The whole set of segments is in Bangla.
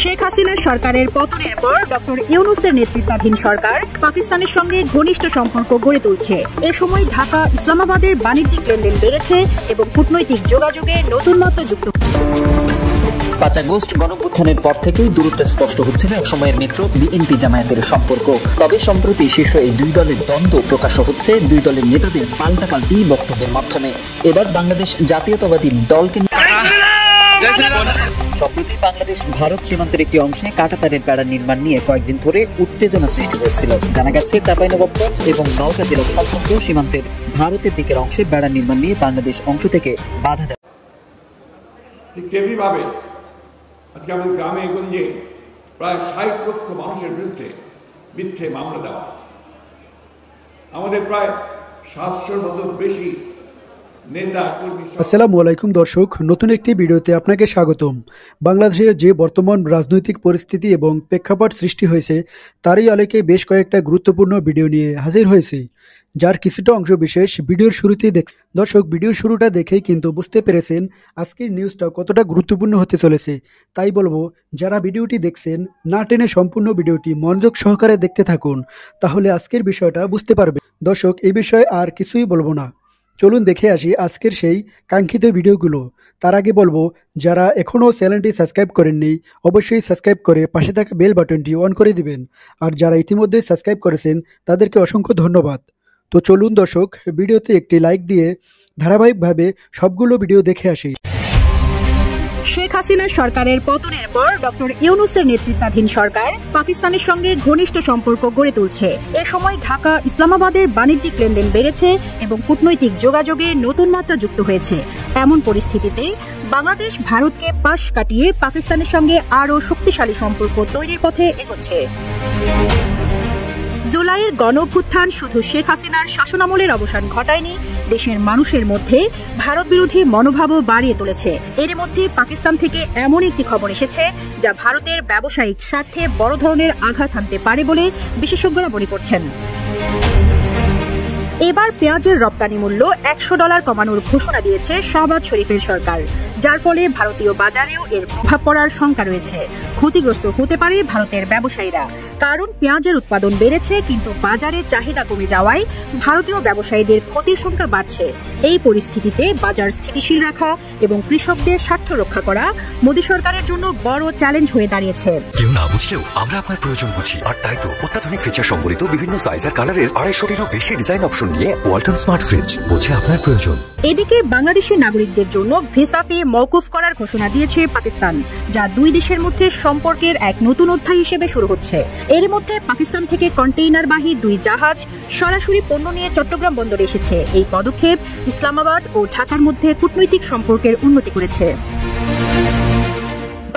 শেখ হাসিনা সরকারের পতনের পর ডক্টর ইউনূসের নেতৃত্বাধীন সরকার পাকিস্তানের সঙ্গে ঘনিষ্ঠ সম্পর্ক গড়ে তুলছে। এ সময় ঢাকা ইসলামাবাদের বাণিজ্যিক লেনদেন বেড়েছে এবং কূটনৈতিক যোগাযোগে নতুন মাত্রা যুক্ত। ৫ আগস্ট গণঅভ্যুত্থানের পর থেকেই দূরত্ব স্পষ্ট হচ্ছিল একসময়ের মিত্র বিএনপি জামায়াতের সম্পর্ক। তবে সম্প্রতি শীর্ষ এই দুই দলের দ্বন্দ্ব প্রকাশ হচ্ছে দুই দলের নেতাদের পাল্টাপাল্টি বক্তব্যের মাধ্যমে। এবার বাংলাদেশ জাতীয়তাবাদী দলকে সম্প্রতি বাংলাদেশ ভারত সীমান্তের একটি অংশে কাঁটাতারের বেড়া নির্মাণ নিয়ে কয়েকদিন ধরে উত্তেজনা সৃষ্টি হয়েছিল। জানা গেছে চাঁপাইনবাবগঞ্জ এবং নওগাঁ জেলা সংলগ্ন সীমান্তের ভারতের দিকের অংশে বেড়া নির্মাণ নিয়ে বাংলাদেশ অংশ থেকে বাধা দেয়। ঠিক তেমনিভাবে আজকে আমাদের গ্রামে গঞ্জে প্রায় ৬০ লক্ষ মানুষের বিরুদ্ধে মিথ্যে মামলা দেওয়া আছে। আমাদের প্রায় ৭০০-র মতো বেশি নেতা কর্মী। আসসালামু আলাইকুম দর্শক, নতুন একটি ভিডিওতে আপনাকে স্বাগতম। বাংলাদেশের যে বর্তমান রাজনৈতিক পরিস্থিতি এবং প্রেক্ষাপট সৃষ্টি হয়েছে তারই আলোকে বেশ কয়েকটা গুরুত্বপূর্ণ ভিডিও নিয়ে হাজির হয়েছি, যার কিছুটা অংশ বিশেষ ভিডিওর শুরুতেই দেখছেন। দর্শক, ভিডিওর শুরুটা দেখেই কিন্তু বুঝতে পেরেছেন আজকের নিউজটা কতটা গুরুত্বপূর্ণ হতে চলেছে। তাই বলবো, যারা ভিডিওটি দেখছেন না টেনে সম্পূর্ণ ভিডিওটি মনোযোগ সহকারে দেখতে থাকুন, তাহলে আজকের বিষয়টা বুঝতে পারবেন। দর্শক, এই বিষয়ে আর কিছুই বলবো না, চলুন দেখে আসি আজকের সেই কাঙ্ক্ষিত ভিডিওগুলো। তার আগে বলবো, যারা এখনও চ্যানেলটি সাবস্ক্রাইব করেননি অবশ্যই সাবস্ক্রাইব করে পাশে থাকা বেল বাটনটি অন করে দিবেন। আর যারা ইতিমধ্যে সাবস্ক্রাইব করেছেন তাদেরকে অসংখ্য ধন্যবাদ। তো চলুন দর্শক, ভিডিওতে একটি লাইক দিয়ে ধারাবাহিকভাবে সবগুলো ভিডিও দেখে আসি। শেখ হাসিনা সরকারের পতনের পর ডক্টর ইউনূসের নেতৃত্বাধীন সরকার পাকিস্তানের সঙ্গে ঘনিষ্ঠ সম্পর্ক গড়ে তুলছে। এ সময় ঢাকা ইসলামাবাদের বাণিজ্যিক লেনদেন বেড়েছে এবং কূটনৈতিক যোগাযোগে নতুন মাত্রা যুক্ত হয়েছে। এমন পরিস্থিতিতে বাংলাদেশ ভারতকে পাশ কাটিয়ে পাকিস্তানের সঙ্গে আরও শক্তিশালী সম্পর্ক তৈরির পথে এগোচ্ছে। জুলাইয়ের গণঅভ্যুত্থান শুধু শেখ হাসিনার শাসনামলের অবসান ঘটায়নি, দেশের মানুষের মধ্যে ভারত বিরোধী মনোভাবও বাড়িয়ে তুলেছে। এর মধ্যে পাকিস্তান থেকে এমন একটি খবর এসেছে যা ভারতের ব্যবসায়িক স্বার্থে বড় ধরনের আঘাত হানতে পারে বলে বিশেষজ্ঞরা মনে করছেন। এবার পেঁয়াজের রপ্তানি মূল্য $100 কমানোর ঘোষণা দিয়েছে শাহবাজ শরীফের সরকার, যার ফলে ভারতীয় বাজারেও এর প্রভাব পড়ার শঙ্কা রয়েছে। ক্ষতিগ্রস্ত হতে পারে ভারতের ব্যবসায়ীরা, কারণ পেঁয়াজের উৎপাদন বেড়েছে কিন্তু বাজারে চাহিদা কমে যাওয়ায় ভারতীয় ব্যবসায়ীদের ক্ষতির সংখ্যা বাড়ছে। এই পরিস্থিতিতে বাজার স্থিতিশীল রাখা এবং কৃষকদের স্বার্থ রক্ষা করা মোদী সরকারের জন্য বড় চ্যালেঞ্জ হয়ে দাঁড়িয়েছে। কেউ না বুঝলেও আমরা আপনার প্রয়োজন বুঝি, আর তাই তো অত্যাধুনিক ফিচার সম্বলিত বিভিন্ন সাইজ আর কালারের 250-টিরও বেশি ডিজাইন অপশন নিয়ে ওয়ালটন স্মার্ট ফ্রিজ বোঝে আপনার প্রয়োজন। এদিকে বাংলাদেশের নাগরিকদের জন্য ভিসা ফি মওকুফ করার ঘোষণা দিয়েছে পাকিস্তান, যা দুই দেশের মধ্যে সম্পর্কের এক নতুন অধ্যায় হিসেবে শুরু হচ্ছে। এর মধ্যে পাকিস্তান থেকে কন্টেইনারবাহী 2 জাহাজ সরাসরি পণ্য নিয়ে চট্টগ্রাম বন্দরে এসেছে। এই পদক্ষেপ ইসলামাবাদ ও ঢাকার মধ্যে কূটনৈতিক সম্পর্কের উন্নতি করেছে।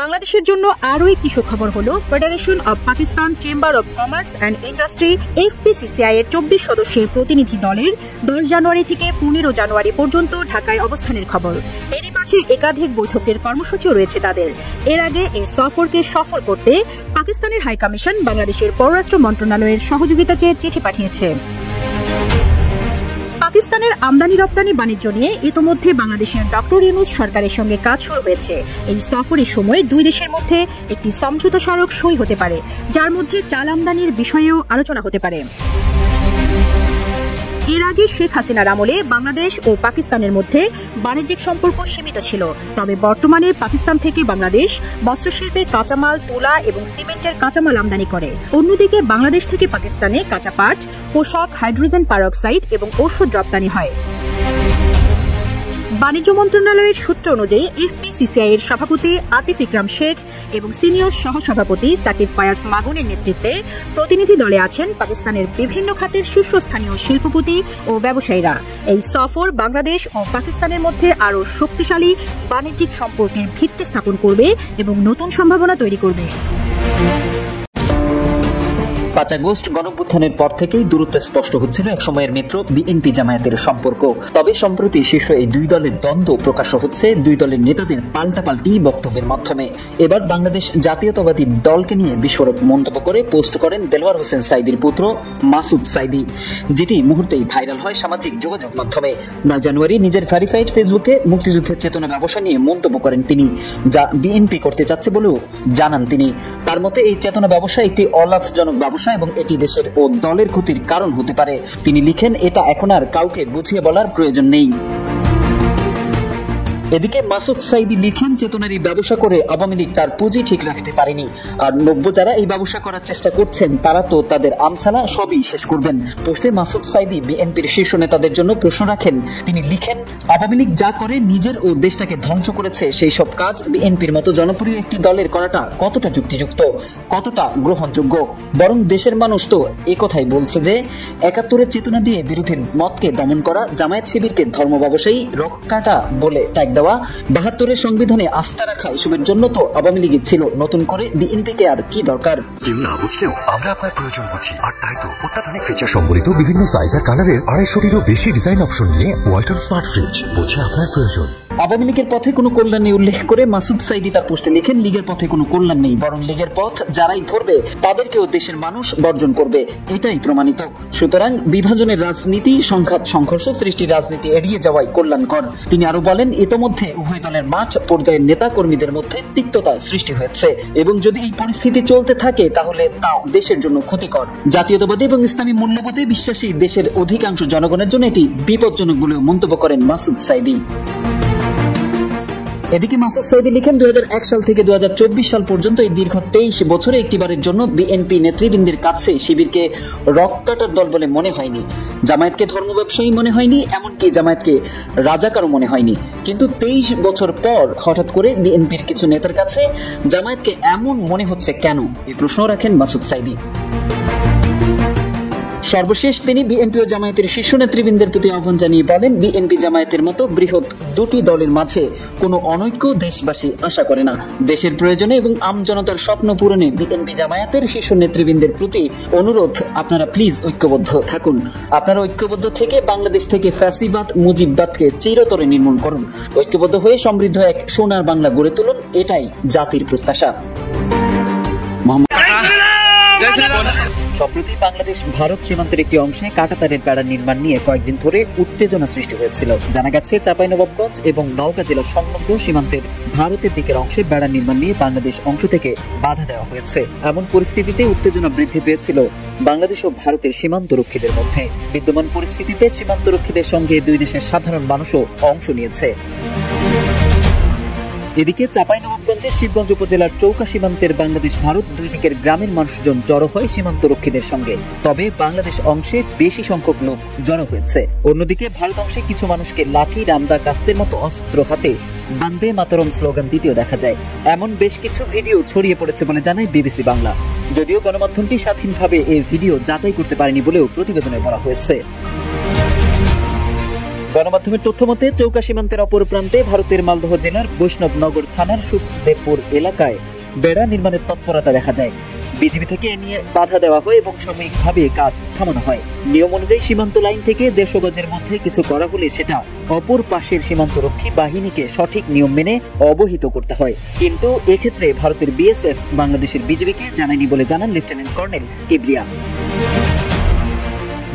বাংলাদেশের জন্য আরও একটি সুখবর হল federation of Pakistan chamber of commerce and industry FPCCI এর 24 সদস্যের প্রতিনিধি দলের 10 জানুয়ারি থেকে 15 জানুয়ারি পর্যন্ত ঢাকায় অবস্থানের খবর। এরই মাঝে একাধিক বৈঠকের কর্মসূচিও রয়েছে তাদের। এর আগে এই সফরকে সফল করতে পাকিস্তানের হাইকমিশন বাংলাদেশের পররাষ্ট্র মন্ত্রণালয়ের সহযোগিতা চেয়ে চিঠি পাঠিয়েছে। পাকিস্তানের আমদানি রপ্তানি বাণিজ্য নিয়ে ইতোমধ্যে বাংলাদেশের ডক্টর ইউনূস সরকারের সঙ্গে কাজ শুরু হয়েছে। এই সফরের সময় দুই দেশের মধ্যে একটি সমঝোতা স্মারক সই হতে পারে, যার মধ্যে চাল আমদানির বিষয়েও আলোচনা হতে পারে। এর আগে শেখ হাসিনার আমলে বাংলাদেশ ও পাকিস্তানের মধ্যে বাণিজ্যিক সম্পর্ক সীমিত ছিল, তবে বর্তমানে পাকিস্তান থেকে বাংলাদেশ বস্ত্রশিল্পের কাঁচামাল, তুলা এবং সিমেন্টের কাঁচামাল আমদানি করে। অন্যদিকে বাংলাদেশ থেকে পাকিস্তানে কাঁচা পাট, পোশাক, হাইড্রোজেন পারঅক্সাইড এবং ঔষধ রপ্তানি হয়। বাণিজ্য মন্ত্রণালয়ের সূত্র অনুযায়ী FPCCI এর সভাপতি আতিফ ইকরাম শেখ এবং সিনিয়র সহসভাপতি সাকিব ফায়াজ মাগুনের নেতৃত্বে প্রতিনিধি দলে আছেন পাকিস্তানের বিভিন্ন খাতের শীর্ষস্থানীয় শিল্পপতি ও ব্যবসায়ীরা। এই সফর বাংলাদেশ ও পাকিস্তানের মধ্যে আরও শক্তিশালী বাণিজ্যিক সম্পর্কের ভিত্তি স্থাপন করবে এবং নতুন সম্ভাবনা তৈরি করবে। 5 আগস্ট গণঅভ্যুত্থানের পর থেকেই দূরত্ব স্পষ্ট হচ্ছিল একসময়ের মিত্র বিএনপি জামায়াতের সম্পর্ক। তবে সম্প্রতি শীর্ষ এই দুই দলের দ্বন্দ্ব প্রকাশ হচ্ছে দুই দলের নেতাদের পাল্টাপাল্টি বক্তব্যের মাধ্যমে। এবার বাংলাদেশ জাতীয়তাবাদী দলকে নিয়ে বিস্ফোরক মন্তব্য করে পোস্ট করেন দেলোয়ার হোসেন সাঈদীর পুত্র মাসুদ সাঈদী, যেটি মুহূর্তেই ভাইরাল হয় সামাজিক যোগাযোগ মাধ্যমে। 9 জানুয়ারি নিজের ভেরিফাইড ফেসবুকে মুক্তিযুদ্ধের চেতনা ব্যবসা নিয়ে মন্তব্য করেন তিনি, যা বিএনপি করতে চাচ্ছে বলেও জানান তিনি। তার মতে এই চেতনা ব্যবসা একটি অলাভজনক ব্যবসা এবং এটি দেশের ও দলের ক্ষতির কারণ হতে পারে। তিনি লিখেন, এটা এখন আর কাউকে বুঝিয়ে বলার প্রয়োজন নেই। এদিকে মাসুদ সাঈদী লিখেন, চেতনার এই ব্যবসা করে আওয়ামী লীগ তার পুঁজি ঠিক রাখতে পারেনি, আর নব্য যারা এই ব্যবসা করার চেষ্টা করছেন তারা তো তাদের আমছালা সবই শেষ করবেন। পোস্টে মাসুদ সাঈদী বিএনপির শীর্ষ নেতাদের জন্য প্রশ্ন রাখেন। তিনি লিখেন, আওয়ামী লীগ যা করে নিজের ও দেশটাকে ধ্বংস করেছে, সেই সব কাজ বিএনপির মতো জনপ্রিয় একটি দলের করাটা কতটা যুক্তিযুক্ত, কতটা গ্রহণযোগ্য? বরং দেশের মানুষ তো একথাই বলছে যে 71-এর চেতনা দিয়ে বিরোধীর মতকে দমন করা, জামায়াত শিবিরকে ধর্ম ব্যবসায়ী রক্ষাটা বলে ট্যাগ দেওয়া, 72-এর সংবিধানে আস্থা রাখা, এসবের জন্য তো আওয়ামী লীগের ছিল, নতুন করে বিএনপিকে আর কি দরকার? কেউ না বুঝলেও আমরা আপনার প্রয়োজন বুঝি, আর তাই তো অত্যাধুনিক ফিচার সম্বলিত বিভিন্ন সাইজ আর কালারের 250-টিরও বেশি ডিজাইন অপশন নিয়ে ওয়ালটন স্মার্ট ফ্রিজ, বোঝে আপনার প্রয়োজন। আওয়ামী লীগের পথে কোনো কল্যাণ নেই উল্লেখ করে মাসুদ সাঈদী তার পোস্টে লিখেন, লীগের পথে কোনো কল্যাণ নেই, বরং লীগের পথ যারাই ধরবে তাদেরকেও দেশের মানুষ বর্জন করবে, এটাই প্রমাণিত। সুতরাং বিভাজনের রাজনীতি, সংঘাত সংঘর্ষ সৃষ্টির রাজনীতি এড়িয়ে যাওয়াই কল্যাণকর। তিনি আরো বলেন, ইতোমধ্যে উভয় দলের মাঠ পর্যায়ের নেতা কর্মীদের মধ্যে তিক্ততা সৃষ্টি হয়েছে এবং যদি এই পরিস্থিতি চলতে থাকে তাহলে তা দেশের জন্য ক্ষতিকর। জাতীয়তাবাদী এবং ইসলামী মূল্যবোধে বিশ্বাসী দেশের অধিকাংশ জনগণের জন্য এটি বিপজ্জনক বলেও মন্তব্য করেন মাসুদ সাঈদী। এদিকে মাসুদ সাঈদী লিখেন, 2001 সাল থেকে 2024 সাল পর্যন্ত এই দীর্ঘ 23 বছরে একটিবারের জন্য বিএনপি নেতৃবৃন্দের কাছে শিবিরকে রক কাটার দল বলে মনে হয়নি, জামায়াতকে ধর্ম ব্যবসায়ী মনে হয়নি, এমনকি জামায়াতকে রাজাকারও মনে হয়নি। কিন্তু 23 বছর পর হঠাৎ করে বিএনপির কিছু নেতার কাছে জামায়াতকে এমন মনে হচ্ছে কেন, এই প্রশ্ন রাখেন মাসুদ সাঈদী। সর্বশেষ তিনি বিএনপি ও জামায়াতের শীর্ষ নেতৃবৃন্দের প্রতি আহ্বান জানিয়ে বলেন, বিএনপি জামায়াতের মতো বৃহৎ দুটি দলের মাঝে কোনো অনৈক্য দেশবাসী আশা করে না। দেশের প্রয়োজনে এবং আমজনতার স্বপ্ন পূরণে বিএনপি জামায়াতের শীর্ষ নেতৃবৃন্দের প্রতি অনুরোধ, আপনারা প্লিজ ঐক্যবদ্ধ থাকুন। আপনারা ঐক্যবদ্ধ থেকে বাংলাদেশ থেকে ফ্যাসিবাদ মুজিববাদকে চিরতরে নির্মূল করুন। ঐক্যবদ্ধ হয়ে সমৃদ্ধ এক সোনার বাংলা গড়ে তুলুন, এটাই জাতির প্রত্যাশা। সম্প্রতি বাংলাদেশ ভারত সীমান্তের একটি অংশে কাঁটাতারের বেড়া নির্মাণ নিয়ে কয়েকদিন ধরে উত্তেজনা সৃষ্টি হয়েছিল। জানা গেছে, চাঁপাইনবাবগঞ্জ এবং নওগাঁ জেলা সংলগ্ন সীমান্তের ভারতের দিকের অংশে বেড়া নির্মাণ নিয়ে বাংলাদেশ অংশ থেকে বাধা দেওয়া হয়েছে। এমন পরিস্থিতিতে উত্তেজনা বৃদ্ধি পেয়েছিল বাংলাদেশ ও ভারতের সীমান্তরক্ষীদের মধ্যে। বিদ্যমান পরিস্থিতিতে সীমান্তরক্ষীদের সঙ্গে দুই দেশের সাধারণ মানুষও অংশ নিয়েছে। এদিকে চাঁপাইনবাবগঞ্জের শিবগঞ্জ উপজেলার চৌকা সীমান্তের বাংলাদেশ ভারত দুই দিকের গ্রামের মানুষজন জড়ো হয় সীমান্তরক্ষীদের সঙ্গে, তবে বাংলাদেশ অংশে বেশি সংখ্যক লোক জড়ো হয়েছে। অন্যদিকে ভারত অংশে কিছু মানুষকে লাঠি, রামদা, কাস্তের মতো অস্ত্র হাতে বন্দে মাতরম স্লোগান দিতেও দেখা যায়। এমন বেশ কিছু ভিডিও ছড়িয়ে পড়েছে বলে জানায় বিবিসি বাংলা। যদিও গণমাধ্যমটি স্বাধীনভাবে এই ভিডিও যাচাই করতে পারেনি বলেও প্রতিবেদনে বলা হয়েছে। গণমাধ্যমের তথ্য মতে চৌকা সীমান্তের অপর প্রান্তে ভারতের মালদহ জেলার বৈষ্ণবনগর থানার সুখদেবপুর এলাকায় বেড়া নির্মাণের তৎপরতা দেখা যায়। বিজিবি থেকে এ নিয়ে বাধা দেওয়া হয় এবং সাময়িকভাবে কাজ থামানো হয়। নিয়ম অনুযায়ী সীমান্ত লাইন থেকে 150 গজের মধ্যে কিছু করা হলে সেটা অপর পাশের সীমান্তরক্ষী বাহিনীকে সঠিক নিয়ম মেনে অবহিত করতে হয়। কিন্তু এক্ষেত্রে ভারতের বিএসএফ বাংলাদেশের বিজিবিকে জানায়নি বলে জানান lieutenant colonel Kibria.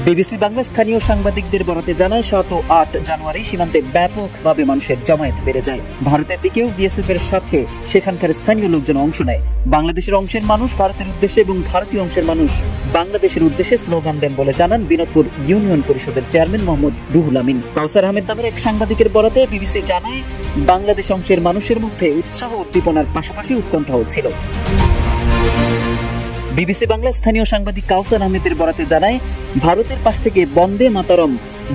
BBC Bangla স্থানীয় সাংবাদিকদের বরাতে জানায়, 7 ও 8 জানুয়ারি সীমান্তে ব্যাপকভাবে মানুষের জমায়েত বেড়ে যায়। ভারতের দিকেও বিএসএফ এর সাথে সেখানকার স্থানীয় লোকজন অংশ নেয়। বাংলাদেশের অংশের মানুষ ভারতের উদ্দেশ্যে এবং ভারতীয় অংশের মানুষ বাংলাদেশের উদ্দেশ্যে স্লোগান দেন বলে জানান বিনোদপুর ইউনিয়ন পরিষদের চেয়ারম্যান মোহাম্মদ রুহুল আমিন। কাউসার আহমেদ নামের এক সাংবাদিকের বরাতে বিবিসি জানায়, বাংলাদেশ অংশের মানুষের মধ্যে উৎসাহ উদ্দীপনার পাশাপাশি উৎকণ্ঠাও ছিল। বিবিসি বাংলা স্থানীয় সাংবাদিক কাউসার আহমেদের বরাতে জানায়, ভারতের পাশ থেকে বন্দে মাতরম,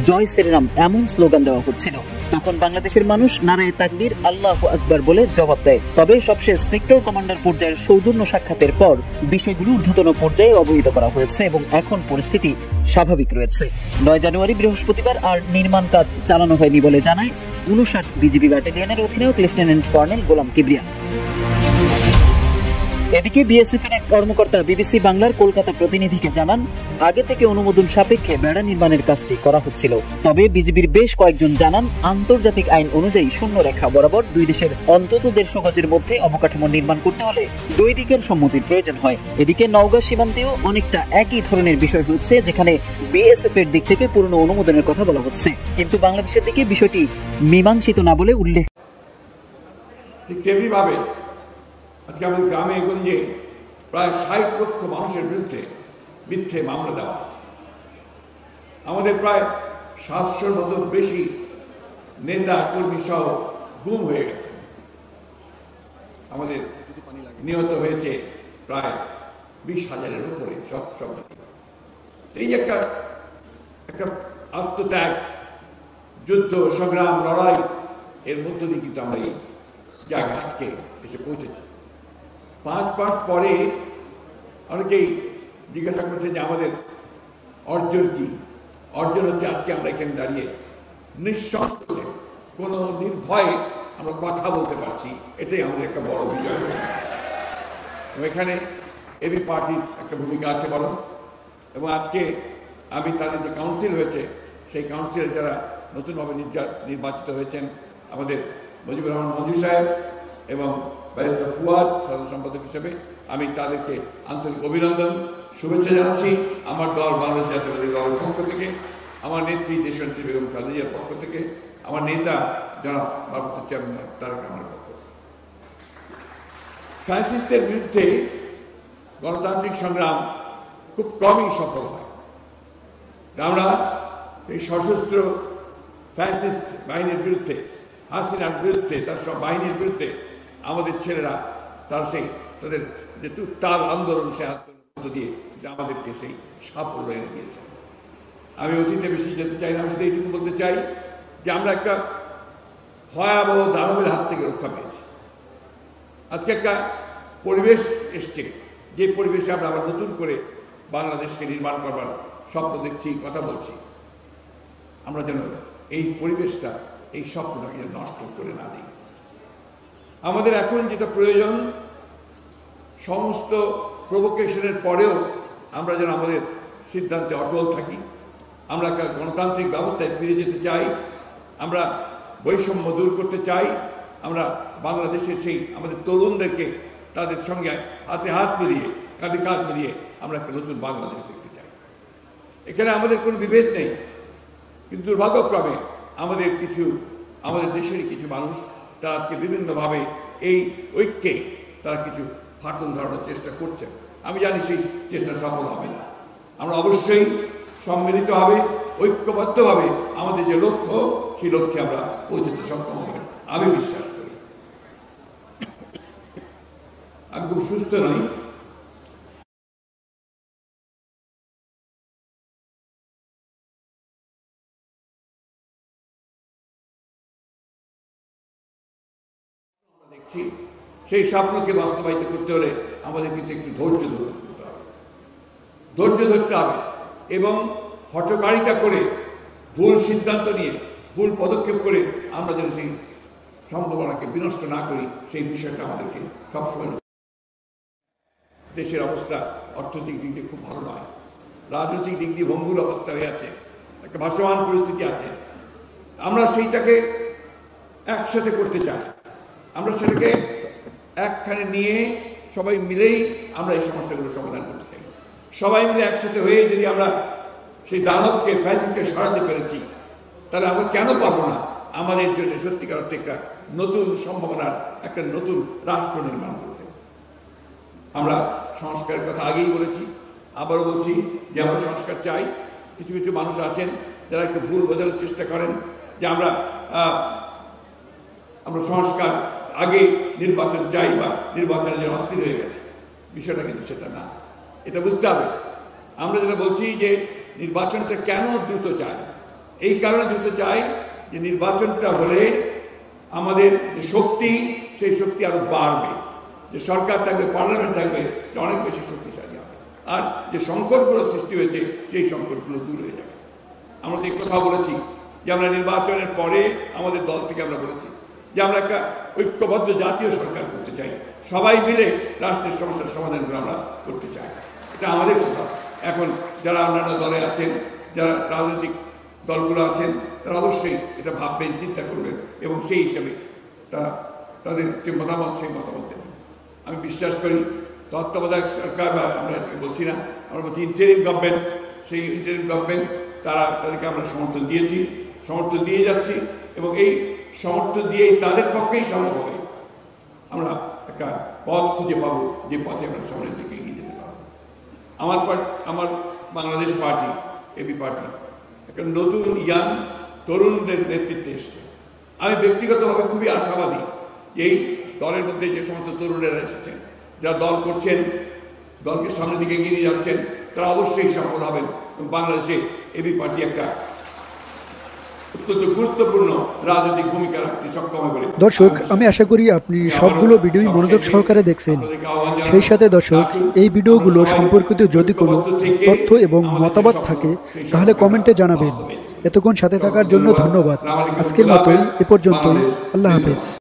জয় শ্রীরাম এমন স্লোগান দেওয়া হচ্ছিল। তখন বাংলাদেশের মানুষ নারায়ে তাকবীর, আল্লাহু আকবার বলে জবাব দেয়। তবে সবশেষ সেক্টর কমান্ডার পর্যায়ের সৌজন্য সাক্ষাতের পর বিষয়গুলো ঊর্ধ্বতন পর্যায়ে অবহিত করা হয়েছে এবং এখন পরিস্থিতি স্বাভাবিক রয়েছে। 9 জানুয়ারি বৃহস্পতিবার আর নির্মাণ কাজ চালানো হয়নি বলে জানায় 59 বিজিবি ব্যাটালিয়নের অধিনায়ক লেফটেন্যান্ট কর্নেল গোলাম কিবরিয়া। এদিকে বিএসএফ এর এক কর্মকর্তা বিবিসি বাংলার কলকাতা প্রতিনিধিকে জানান, আগে থেকে অনুমোদন সাপেক্ষে বেড়া নির্মাণের কাজটি করা হচ্ছিল। তবে বিজিবির বেশ কয়েকজন জানান, আন্তর্জাতিক আইন অনুযায়ী শূন্য রেখা বরাবর দুই দেশের অন্তত 150 গজের মধ্যে অবকাঠামো নির্মাণ করতে হলে দুই দিকের সম্মতির প্রয়োজন হয়। এদিকে নওগাঁ সীমান্তেও অনেকটা একই ধরনের বিষয় হচ্ছে, যেখানে বিএসএফ এর দিক থেকে পুরনো অনুমোদনের কথা বলা হচ্ছে, কিন্তু বাংলাদেশের দিকে বিষয়টি মীমাংসিত না বলে উল্লেখ। ঠিক তেমনিভাবে আজকে আমাদের গ্রামে গঞ্জে প্রায় 60 লক্ষ মানুষের বিরুদ্ধে মিথ্যে মামলা দেওয়া আছে। আমাদের প্রায় 700-র মতো বেশি নেতা কর্মী সহ গুম হয়ে গেছে। আমাদের নিহত হয়েছে প্রায় 20,000-এর উপরে সব এই যে একটা আত্মত্যাগ, যুদ্ধ, সংগ্রাম, লড়াই, এর মধ্য দিয়ে কিন্তু আমরা এই জায়গায় আজকে এসে পৌঁছেছি। 5 মাস পরে অনেকেই জিজ্ঞাসা করছে যে আমাদের অর্জন কি? অর্জন হচ্ছে আজকে আমরা এখানে দাঁড়িয়ে নিঃসংকোচে কোনো নির্ভয়ে আমরা কথা বলতে পারছি, এটাই আমাদের একটা বড় বিজয়। এখানে এবি পার্টির একটা ভূমিকা আছে বড়, এবং আজকে আমি তাদের যে কাউন্সিল হয়েছে সেই কাউন্সিলে যারা নতুনভাবে নির্বাচিত হয়েছেন, আমাদের মুজিবুর রহমান মঞ্জু সাহেব এবং ব্যারিস্টার ফুয়াদ সাধারণ সম্পাদক হিসেবে, আমি তাদেরকে আন্তরিক অভিনন্দন, শুভেচ্ছা জানাচ্ছি। আমার দল বাংলাদেশ জাতীয়তাবাদী দলের পক্ষ থেকে, আমার নেত্রী দেশনেত্রী বেগম খালেদা জিয়ার পক্ষ থেকে, আমার নেতা জনাব ভারপ্রাপ্ত চেয়ারম্যান তারেক রহমানের পক্ষ থেকে। ফ্যাসিস্টের বিরুদ্ধে গণতান্ত্রিক সংগ্রাম খুব কমই সফল হয়। আমরা এই সশস্ত্র ফ্যাসিস্ট বাহিনীর বিরুদ্ধে, হাসিনার বিরুদ্ধে, তার সব বাহিনীর বিরুদ্ধে আমাদের ছেলেরা তাদের যে উত্তাল আন্দোলন, সে আন্দোলন দিয়ে আমাদেরকে সেই সাফল্য এনে দিয়েছে। আমি অতীতে বেশি যেতে চাই না, আমি শুধু এইটুকু বলতে চাই যে আমরা একটা ভয়াবহ দানবের হাত থেকে রক্ষা পেয়েছি। আজকে একটা পরিবেশ এসছে, যে পরিবেশে আমরা আবার নতুন করে বাংলাদেশকে নির্মাণ করবার স্বপ্ন দেখছি, কথা বলছি। আমরা যেন এই পরিবেশটা, এই স্বপ্নটাকে নষ্ট করে না দিই। আমাদের এখন যেটা প্রয়োজন, সমস্ত প্রভোকেশনের পরেও আমরা যেন আমাদের সিদ্ধান্তে অটল থাকি। আমরা একটা গণতান্ত্রিক ব্যবস্থায় ফিরে যেতে চাই, আমরা বৈষম্য দূর করতে চাই, আমরা বাংলাদেশের সেই আমাদের তরুণদেরকে তাদের সঙ্গে হাতে হাত মিলিয়ে, কাঁধে কাঁধ মিলিয়ে আমরা একটা নতুন বাংলাদেশ দেখতে চাই। এখানে আমাদের কোনো বিভেদ নেই, কিন্তু দুর্ভাগ্যক্রমে আমাদের দেশেরই কিছু মানুষ তারা আজকে বিভিন্নভাবে এই ঐক্যে তারা কিছু ফাটল ধরানোর চেষ্টা করছে। আমি জানি সেই চেষ্টা সফল হবে না। আমরা অবশ্যই সম্মিলিতভাবে, ঐক্যবদ্ধভাবে আমাদের যে লক্ষ্য, সেই লক্ষ্যে আমরা পৌঁছতে সক্ষম হবে, আমি বিশ্বাস করি। আমি খুব সুস্থ নই, দেখছি সেই স্বপ্নকে বাস্তবায়িত করতে হলে আমাদের কিন্তু একটু ধৈর্য ধরতে হবে এবং হঠকারিতা করে, ভুল সিদ্ধান্ত নিয়ে, ভুল পদক্ষেপ করে আমরা যেন সেই সম্ভাবনাকে বিনষ্ট না করি, সেই বিষয়টা আমাদেরকে সবসময়। দেশের অবস্থা অর্থনৈতিক দিক দিয়ে খুব ভালো নয়, রাজনৈতিক দিক দিয়ে ভঙ্গুর অবস্থা হয়ে আছে, একটা ভাসমান পরিস্থিতি আছে। আমরা সেইটাকে একসাথে করতে চাই, আমরা সেটাকে একখানে নিয়ে সবাই মিলেই আমরা এই সমস্যাগুলো সমাধান করতে চাই। সবাই মিলে একসাথে হয়ে যদি আমরা সেই দানবকে, ফ্যাসিস্টকে সরাতে পেরেছি, তাহলে আমরা কেন পারবো না আমাদের জন্য সত্যিকার অর্থে একটা নতুন সম্ভাবনার একটা নতুন রাষ্ট্র নির্মাণ করতে। আমরা সংস্কারের কথা আগেই বলেছি, আবারও বলছি যে আমরা সংস্কার চাই। কিছু কিছু মানুষ আছেন যারা একটু ভুল বোঝানোর চেষ্টা করেন যে আমরা সংস্কার আগে নির্বাচন চাই বা নির্বাচনের জন্য অস্থির হয়ে গেছে। বিষয়টা কিন্তু সেটা না, এটা বুঝতে হবে। আমরা যেটা বলছি যে নির্বাচনটা কেন দ্রুত চাই, এই কারণে দ্রুত চাই যে নির্বাচনটা হলে আমাদের যে শক্তি, সেই শক্তি আরো বাড়বে, যে সরকার থাকবে, পার্লামেন্ট থাকবে, অনেক বেশি শক্তিশালী হবে, আর যে সংকটগুলো সৃষ্টি হয়েছে সেই সংকটগুলো দূর হয়ে যাবে। আমরা তো এই কথা বলেছি যে আমরা নির্বাচনের পরে আমাদের দল থেকে আমরা বলেছি যে আমরা একটা ঐক্যবদ্ধ জাতীয় সরকার করতে চাই, সবাই মিলে রাষ্ট্রের সমস্যার সমাধানগুলো আমরা করতে চাই। এটা আমাদের কথা। এখন যারা অন্যান্য দলে আছেন, যারা রাজনৈতিক দলগুলো আছেন, তারা অবশ্যই এটা ভাববেন, চিন্তা করবেন এবং সেই হিসেবে তাদের যে মতামত সেই মতামত দেবেন। আমি বিশ্বাস করি তত্ত্বাবধায়ক সরকার, বা আমরা বলছি না, আমরা বলছি ইন্টারিম গভর্নমেন্ট, সেই ইন্টারিম গভর্নমেন্ট তাদেরকে আমরা সমর্থন দিয়েছি, সমর্থন দিয়ে যাচ্ছি এবং এই সমর্থন দিয়েই তাদের পক্ষেই সম্ভব হবে আমরা একটা পথ খুঁজে পাবো, যে পথে আমরা সামনের দিকে এগিয়ে যেতে পারবো। আমার বাংলাদেশ পার্টি, এবি পার্টি একটা নতুন ইয়াং তরুণদের নেতৃত্বে এসছে। আমি ব্যক্তিগতভাবে খুবই আশাবাদী এই দলের মধ্যে যে সমস্ত তরুণেরা এসেছেন, যারা দল করছেন, দলকে সামনের দিকে এগিয়ে নিয়ে যাচ্ছেন, তারা অবশ্যই সফল হবেন এবং বাংলাদেশে এবি পার্টি একটা অত্যন্ত গুরুত্বপূর্ণ রাজনৈতিক ভূমিকা রাখতে সক্ষম হবে। দর্শক, আমি আশা করি আপনি সবগুলো ভিডিওই মনোযোগ সহকারে দেখছেন। সেই সাথে দর্শক, এই ভিডিওগুলো সম্পর্কিত যদি কোনো তথ্য এবং মতামত থাকে তাহলে কমেন্টে জানাবেন। এতক্ষণ সাথে থাকার জন্য ধন্যবাদ। আজকের মতোই এ পর্যন্তই। আল্লাহ হাফেজ।